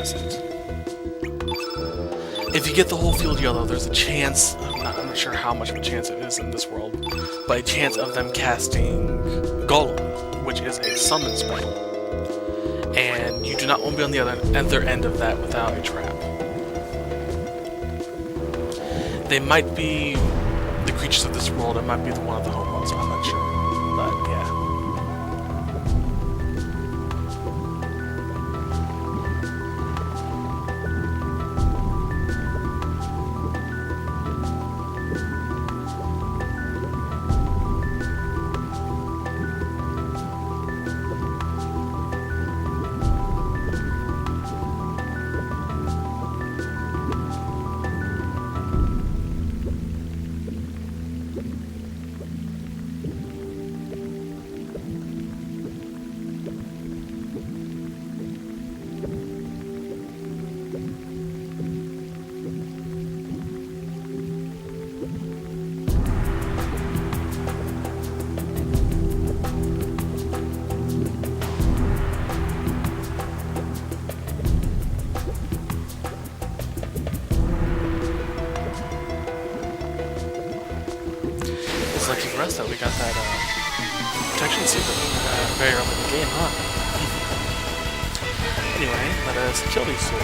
pass it. If you get the whole field yellow, there's a chance, I'm not sure how much of a chance it is in this world, but a chance of them casting Golem, which is a summon spell. And you do not want to be on the other end of that without a trap. They might be the creatures of this world, it might be the one of the home world, so I'm not sure. But yeah. Lucky for us, though, we got that protection suit very early in the game, huh? Anyway, let us kill these two.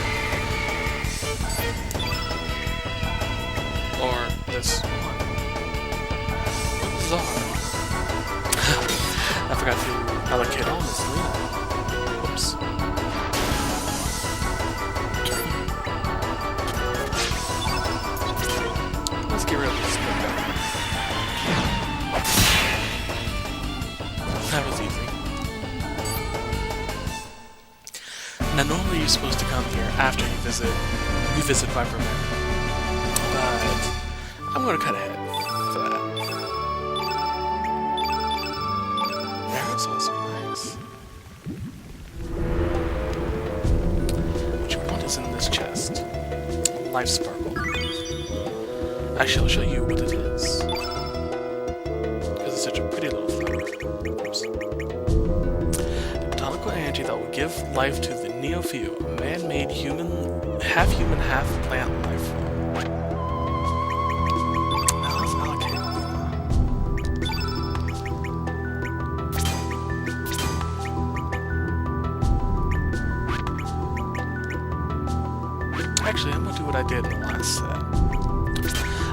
Or this one. Bizarre. I forgot to allocate all this Leena. Whoops. Let's get rid of this guy. That was easy. Now normally you're supposed to come here after you revisit Viper Man. But I'm gonna cut ahead for that. Arrow's also nice. What you want is in this chest. Life Sparkle. Actually, I'll show you what it is. Because it's such a pretty little flower. Oops. Botanical energy that will give life to the NeoFio, a man-made human, half-plant life form. Now let's allocate Actually, I'm gonna do what I did in the last set.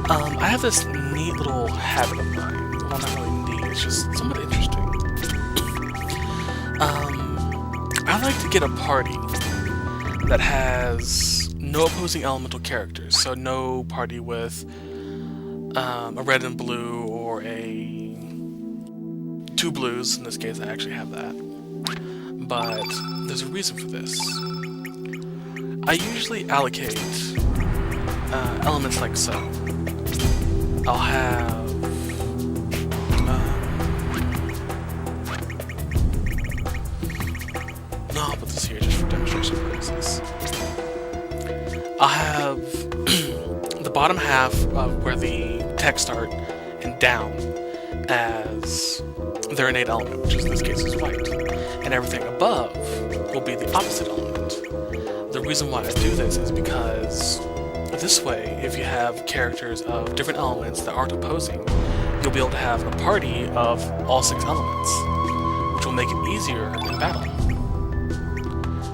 I have this neat little habit of mine. Well, not really neat, it's just somewhat interesting. I like to get a party that has no opposing elemental characters, so no party with a red and blue or two blues. In this case, I actually have that. But there's a reason for this. I usually allocate elements like so. I'll have no, I'll put this here just for demonstration purposes. I'll have the bottom half of where the text start and down as their innate element, which in this case is white, and everything above will be the opposite element. The reason why I do this is because this way, if you have characters of different elements that aren't opposing, you'll be able to have a party of all 6 elements, which will make it easier in battle.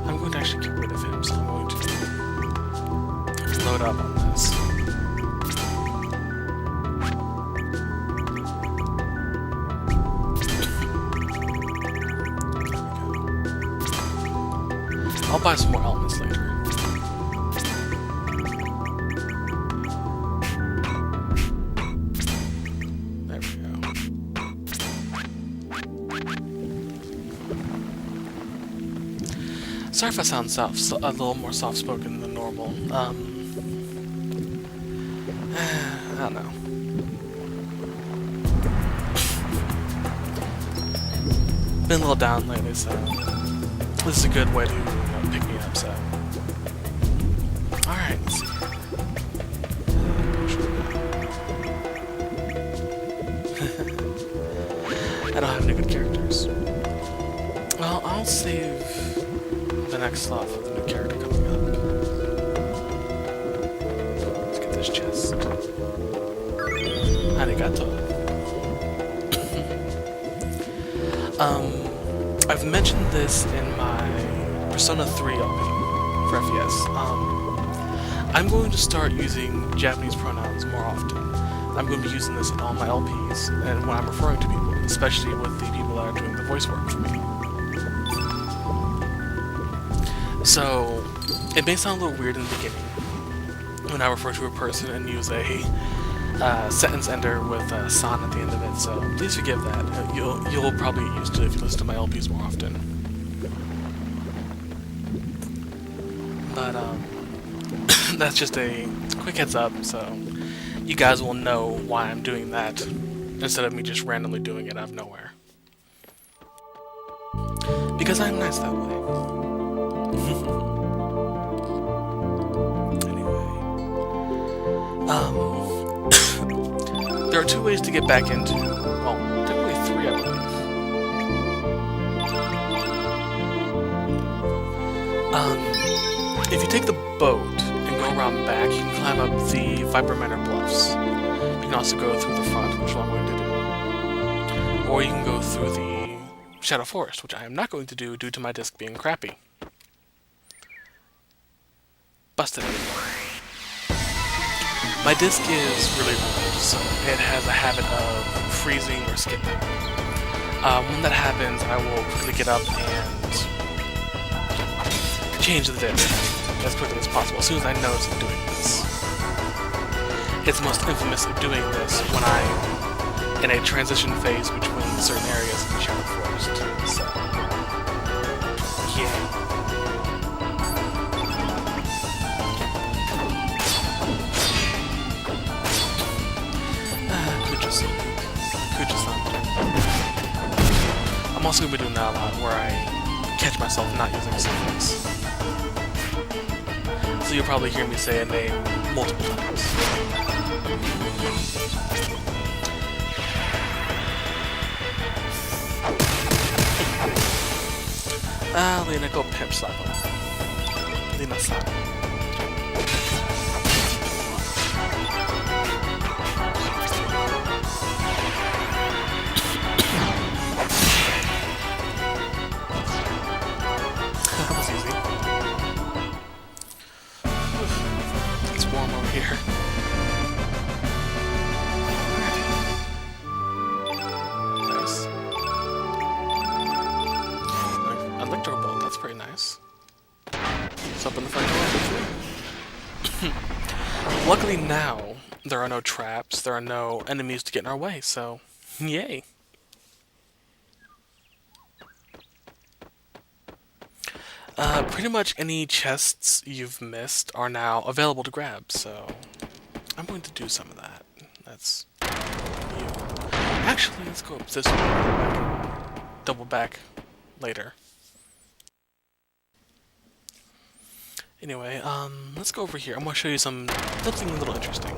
I'm going to actually get rid of him, so I'm going to load up on this. I'll buy some more elements later. There we go. Sorry if I sound a little more soft-spoken than normal. I don't know. Been a little down lately, so this is a good way to pick me up, so. Alright, let's see. I don't have any good characters. Well, I'll save the next slot for the new character coming up. this chest. Arigato. I've mentioned this in my Persona 3 LP for FES. I'm going to start using Japanese pronouns more often. I'm going to be using this in all my LPs, and when I'm referring to people, especially with the people that are doing the voice work for me. So, it may sound a little weird in the beginning when I refer to a person and use a sentence ender with san at the end of it, so please forgive that. You'll probably get used to it if you listen to my LPs more often. But that's just a quick heads up, so you guys will know why I'm doing that instead of me just randomly doing it out of nowhere. Because I'm nice that way. There are two ways to get back into, well, technically three, I believe. If you take the boat and go around back, you can climb up the Viper Manor Bluffs. You can also go through the front, which is what I'm going to do. Or you can go through the Shadow Forest, which I am not going to do due to my disc being crappy. Busted. My disc is really rude, so it has a habit of freezing or skipping. When that happens, I will quickly get up and change the disc as quickly as possible, as soon as I notice it doing this. It's most infamous at doing this when I'm in a transition phase between certain areas of the Shadow Forest. So, yeah. I'm also going to be doing that a lot, where I catch myself not using suffix. So you'll probably hear me say a name multiple times. Leena, go pimp slap him. Leena slap him. That was easy. It's warm over here. Nice. Electro bolt, that's pretty nice. It's up in the front door. Luckily now, there are no traps, there are no enemies to get in our way, so yay. Pretty much any chests you've missed are now available to grab, so I'm going to do some of that. That's you. Actually, let's go up this way. I can double back later. Anyway, let's go over here. I'm going to show you something a little interesting.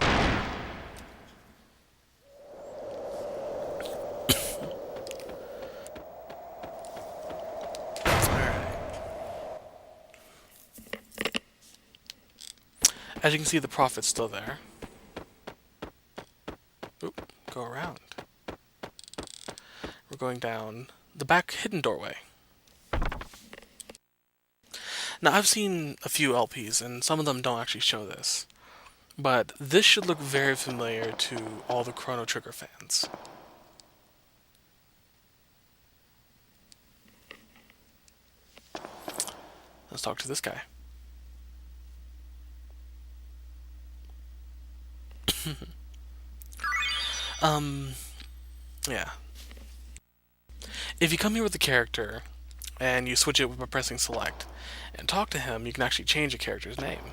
As you can see, the prophet's still there. Oop, go around. We're going down the back hidden doorway. Now, I've seen a few LPs, and some of them don't actually show this. But this should look very familiar to all the Chrono Trigger fans. Let's talk to this guy. Yeah. If you come here with a character, and you switch it by pressing select, and talk to him, you can actually change a character's name.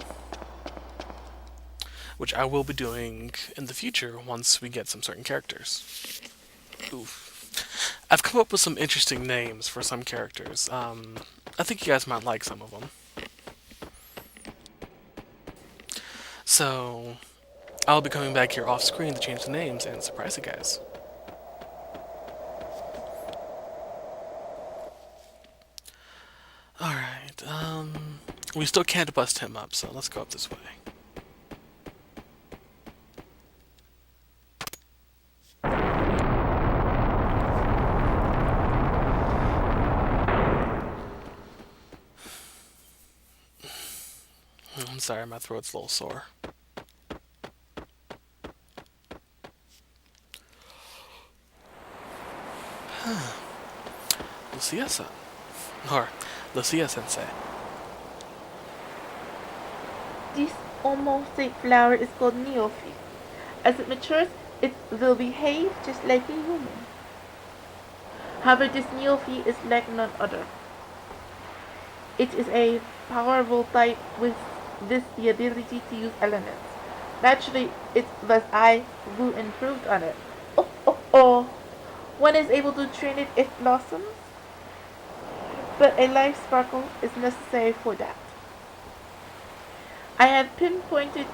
Which I will be doing in the future once we get some certain characters. Oof. I've come up with some interesting names for some characters. I think you guys might like some of them. So, I'll be coming back here off screen to change the names and surprise you guys. Alright, we still can't bust him up, so let's go up this way. I'm sorry, my throat's a little sore. Lucia-san. Or Lucia-sensei. This almost safe flower is called NeoFio. As it matures, it will behave just like a human. However, this NeoFio is like none other. It is a powerful type with the ability to use elements. Naturally, it was I who improved on it. Oh. One is able to train it, it blossoms, but a life sparkle is necessary for that. I have pinpointed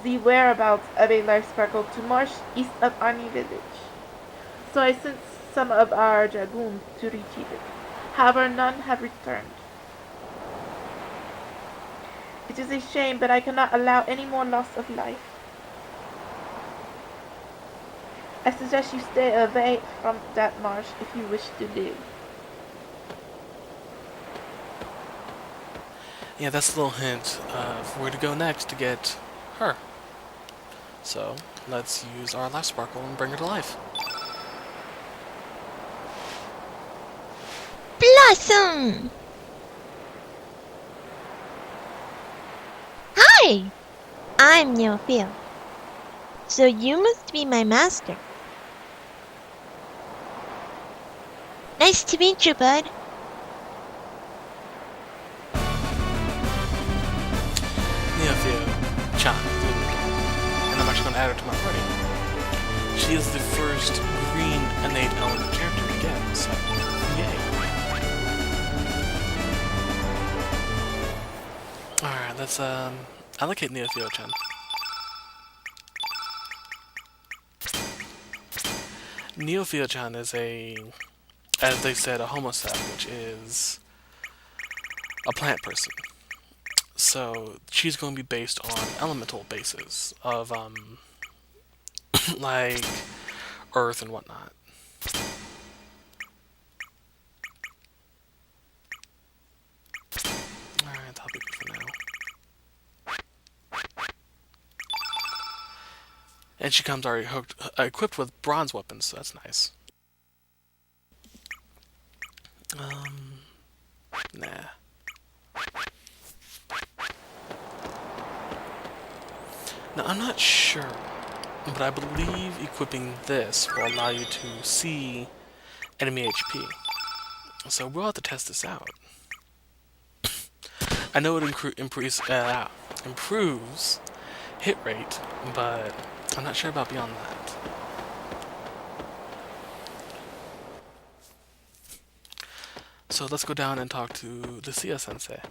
the whereabouts of a life sparkle to marsh east of Arni village, so I sent some of our dragoons to retrieve it. However, none have returned. It is a shame, but I cannot allow any more loss of life. I suggest you stay away from that marsh if you wish to live. Yeah, that's a little hint of where to go next to get her. So, let's use our life sparkle and bring her to life. Blossom! Hi! I'm NeoFio. So you must be my master. Nice to meet you, bud. NeoFio-chan. And I'm actually going to add her to my party. She is the first green innate element character to get, so yay. Alright, let's allocate NeoFio-chan. NeoFio-chan is as they said, a homosap, which is a plant person. So she's going to be based on elemental bases of like earth and whatnot. Alright, that'll be good for now. And she comes already equipped with bronze weapons, so that's nice. Nah. Now, I'm not sure, but I believe equipping this will allow you to see enemy HP. So we'll have to test this out. I know it improves hit rate, but I'm not sure about beyond that. So let's go down and talk to Lucia-sensei.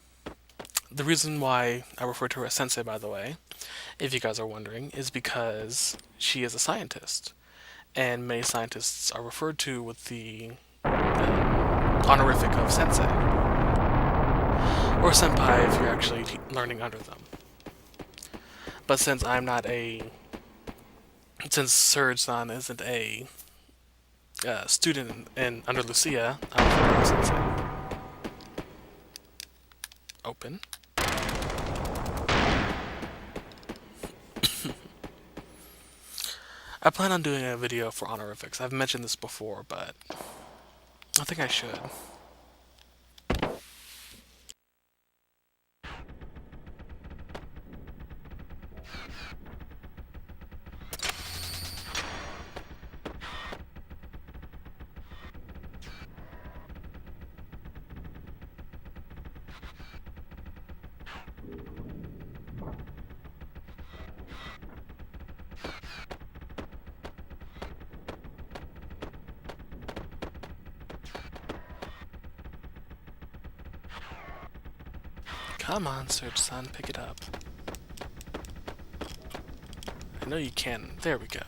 The reason why I refer to her as sensei, by the way, if you guys are wondering, is because she is a scientist. And many scientists are referred to with the honorific of sensei. Or senpai if you're actually learning under them. But since I'm not since Surge-san isn't a student under Lucia, I'm referred to as sensei. Open. I plan on doing a video for honorifics. I've mentioned this before, but I think I should. Come on, Surge-san, pick it up. I know you can. There we go.